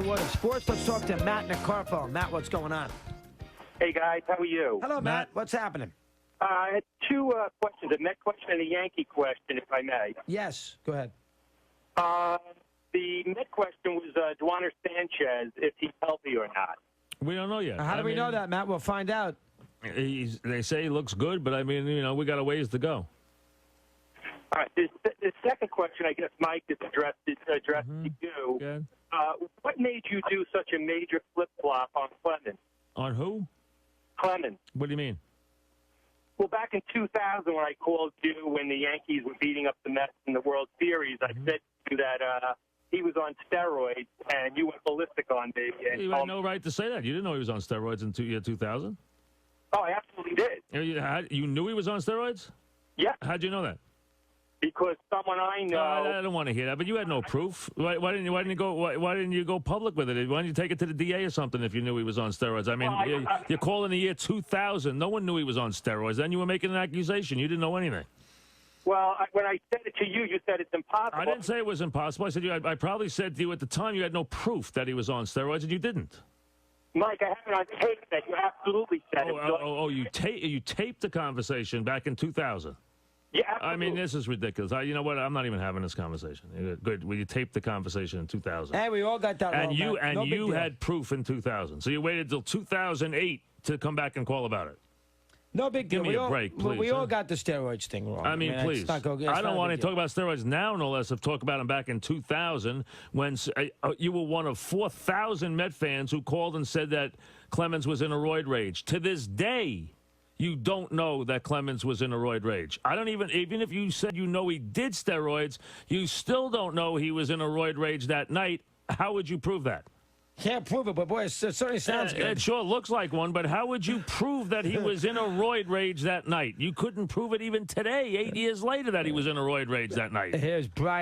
the world of sports. Let's talk to Matt in the car phone. Matt, what's going on? Hey, guys. How are you? Hello, Matt. What's happening? I had two questions, a Met question and a Yankee question, if I may. Yes, go ahead. The Met question was Duaner Sanchez, if he's healthy or not. We don't know yet. How do we know that, Matt? We'll find out. They say he looks good, but, I mean, we got a ways to go. All right. The second question, I guess, Mike, is addressed to you. Good. What made you do such a major flip-flop on Clemens? On who? Clemens. What do you mean? Well, back in 2000 when I called you when the Yankees were beating up the Mets in the World Series, I said to you that he was on steroids, and you went ballistic on me. And You had no right to say that. You didn't know he was on steroids in year 2000? Oh, I absolutely did. You knew he was on steroids? Yeah. How'd you know that? Because someone I know. I don't want to hear that, but you had no proof. Why didn't you go public with it? Why didn't you take it to the DA or something if you knew he was on steroids? I mean, you're calling the year 2000. No one knew he was on steroids. Then you were making an accusation. You didn't know anything. Well, when I said it to you, you said it's impossible. I didn't say it was impossible. I said I probably said to you at the time you had no proof that he was on steroids, and you didn't. Mike, I have it on tape that you absolutely said it. You taped the conversation back in 2000. Yeah, absolutely. I mean, this is ridiculous. You know what? I'm not even having this conversation. Good. Well, you taped the conversation in 2000. Hey, we all got that wrong, And you had proof in 2000. So you waited till 2008 to come back and call about it. No big deal. Give me a break, please. We all got the steroids thing wrong. I mean, please. I don't want to talk about steroids now, no less, of talk about them back in 2000 when you were one of 4,000 Met fans who called and said that Clemens was in a roid rage. To this day, you don't know that Clemens was in a roid rage. Even if you said you know he did steroids, you still don't know he was in a roid rage that night. How would you prove that? Can't prove it, but boy, it certainly sounds good. It sure looks like one, but how would you prove that he was in a roid rage that night? You couldn't prove it even today, 8 years later, that he was in a roid rage that night. Here's Brian.